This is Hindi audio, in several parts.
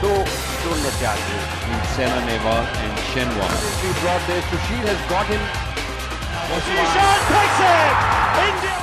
2-0 से आगे in Sena Nehwal and Shenhua. He brought this. Sushil has got him. Ishan takes it. India.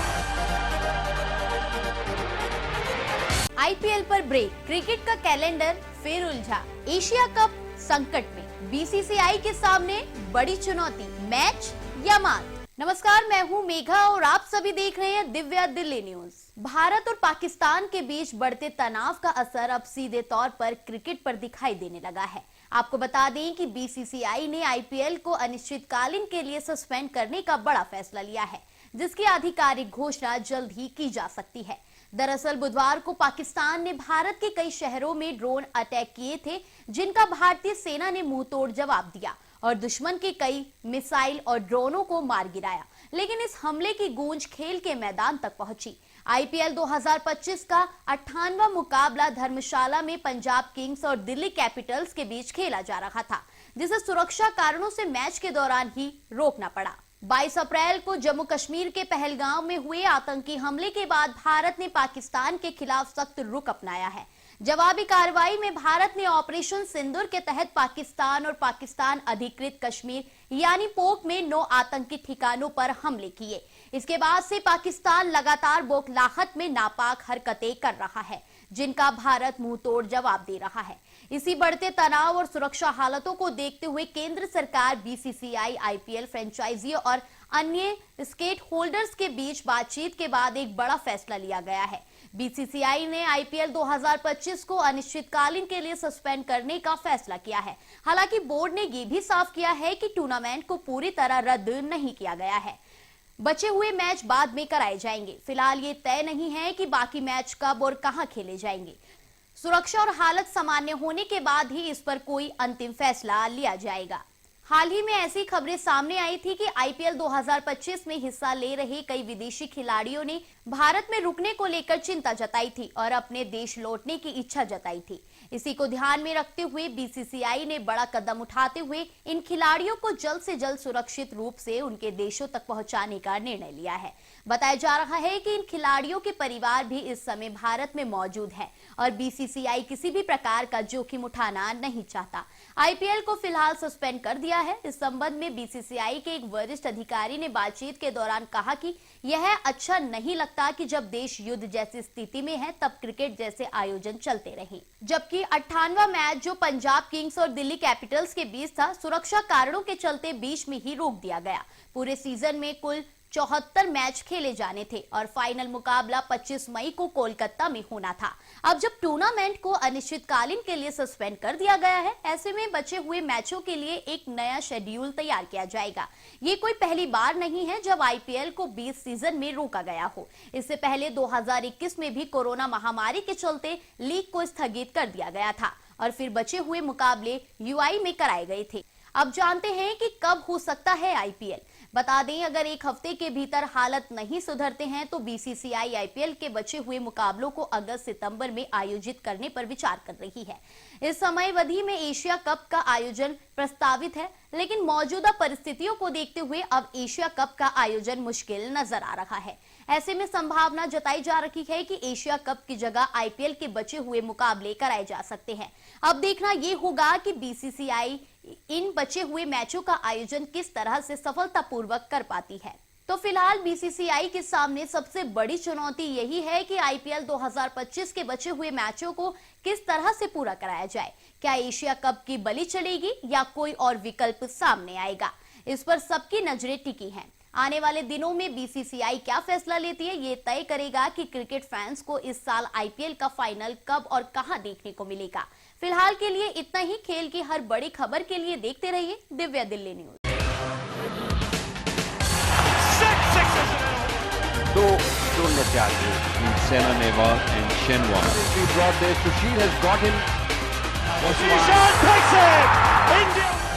IPL पर ब्रेक, क्रिकेट का कैलेंडर फिर उलझा, एशिया कप संकट में, बीसीसीआई के सामने बड़ी चुनौती, मैच या मात। नमस्कार, मैं हूं मेघा और आप सभी देख रहे हैं दिव्या दिल्ली न्यूज। भारत और पाकिस्तान के बीच बढ़ते तनाव का असर अब सीधे तौर पर क्रिकेट पर दिखाई देने लगा है। आपको बता दें कि बीसीसीआई ने आईपीएल को अनिश्चितकालीन के लिए सस्पेंड करने का बड़ा फैसला लिया है, जिसकी आधिकारिक घोषणा जल्द ही की जा सकती है। दरअसल बुधवार को पाकिस्तान ने भारत के कई शहरों में ड्रोन अटैक किए थे, जिनका भारतीय सेना ने मुंहतोड़ जवाब दिया और दुश्मन के कई मिसाइल और ड्रोनों को मार गिराया। लेकिन इस हमले की गूंज खेल के मैदान तक पहुंची। आईपीएल 2025 का 98वां मुकाबला धर्मशाला में पंजाब किंग्स और दिल्ली कैपिटल्स के बीच खेला जा रहा था, जिसे सुरक्षा कारणों से मैच के दौरान ही रोकना पड़ा। 22 अप्रैल को जम्मू कश्मीर के पहलगाम में हुए आतंकी हमले के बाद भारत ने पाकिस्तान के खिलाफ सख्त रुख अपनाया है। जवाबी कार्रवाई में भारत ने ऑपरेशन सिंदूर के तहत पाकिस्तान और पाकिस्तान अधिकृत कश्मीर यानी पोक में 9 आतंकी ठिकानों पर हमले किए। इसके बाद से पाकिस्तान लगातार बौखलाहट में नापाक हरकतें कर रहा है, जिनका भारत मुंहतोड़ जवाब दे रहा है। इसी बढ़ते तनाव और सुरक्षा हालातों को देखते हुए केंद्र सरकार, बीसीसीआई, आईपीएल फ्रेंचाइजी और अन्य स्टेक होल्डर्स के बीच बातचीत के बाद एक बड़ा फैसला लिया गया है। बीसीसीआई ने आईपीएल 2025 को अनिश्चितकालीन के लिए सस्पेंड करने का फैसला किया है। हालांकि बोर्ड ने यह भी साफ किया है कि टूर्नामेंट को पूरी तरह रद्द नहीं किया गया है। बचे हुए मैच बाद में कराए जाएंगे। फिलहाल ये तय नहीं है कि बाकी मैच कब और कहां खेले जाएंगे। सुरक्षा और हालत सामान्य होने के बाद ही इस पर कोई अंतिम फैसला लिया जाएगा। हाल ही में ऐसी खबरें सामने आई थी कि आईपीएल 2025 में हिस्सा ले रहे कई विदेशी खिलाड़ियों ने भारत में रुकने को लेकर चिंता जताई थी और अपने देश लौटने की इच्छा जताई थी। इसी को ध्यान में रखते हुए बीसीसीआई ने बड़ा कदम उठाते हुए इन खिलाड़ियों को जल्द से जल्द सुरक्षित रूप से उनके देशों तक पहुंचाने का निर्णय लिया है। बताया जा रहा है कि इन खिलाड़ियों के परिवार भी इस समय भारत में मौजूद है और बीसीसीआई किसी भी प्रकार का जोखिम उठाना नहीं चाहता। आईपीएल को फिलहाल सस्पेंड कर दिया है। इस संबंध में बीसीसीआई के एक वरिष्ठ अधिकारी ने बातचीत के दौरान कहा कि यह अच्छा नहीं लगता कि जब देश युद्ध जैसी स्थिति में है तब क्रिकेट जैसे आयोजन चलते रहे। जबकि 98वां मैच जो पंजाब किंग्स और दिल्ली कैपिटल्स के बीच था, सुरक्षा कारणों के चलते बीच में ही रोक दिया गया। पूरे सीजन में कुल 74 मैच खेले जाने थे और फाइनल मुकाबला 25 मई को कोलकाता में होना था। अब जब टूर्नामेंट को अनिश्चितकालीन के लिए सस्पेंड कर दिया गया है, ऐसे में बचे हुए मैचों के लिए एक नया शेड्यूल तैयार किया जाएगा। ये कोई पहली बार नहीं है जब आईपीएल को 20 सीजन में रोका गया हो। इससे पहले 2021 में भी कोरोना महामारी के चलते लीग को स्थगित कर दिया गया था और फिर बचे हुए मुकाबले यूएई में कराए गए थे। अब जानते हैं कि कब हो सकता है आईपीएल। बता दें, अगर एक हफ्ते के भीतर हालत नहीं सुधरते हैं तो बीसीसीआई आईपीएल के बचे हुए मुकाबलों को अगस्त-सितंबर में आयोजित करने पर विचार कर रही है। इस समयावधि में एशिया कप का आयोजन प्रस्तावित है, लेकिन मौजूदा परिस्थितियों को देखते हुए अब एशिया कप का आयोजन मुश्किल नजर आ रहा है। ऐसे में संभावना जताई जा रही है कि एशिया कप की जगह आईपीएल के बचे हुए मुकाबले कराए जा सकते हैं। अब देखना ये होगा कि बीसीसीआई इन बचे हुए मैचों का आयोजन किस तरह से सफलतापूर्वक कर पाती है। तो फिलहाल बीसीसीआई के सामने सबसे बड़ी चुनौती यही है कि आईपीएल 2025 के बचे हुए मैचों को किस तरह से पूरा कराया जाए। क्या एशिया कप की बलि चढ़ेगी या कोई और विकल्प सामने आएगा, इस पर सबकी नजरें टिकी हैं। आने वाले दिनों में बीसीसीआई क्या फैसला लेती है, ये तय करेगा कि क्रिकेट फैंस को इस साल आईपीएल का फाइनल कब और कहां देखने को मिलेगा। फिलहाल के लिए इतना ही। खेल की हर बड़ी खबर के लिए देखते रहिए दिव्या दिल्ली न्यूज। 2-0 से आगे in Sena Nehwal and Shenhua. He brought this. Sushil has got him. Ishan takes it. India.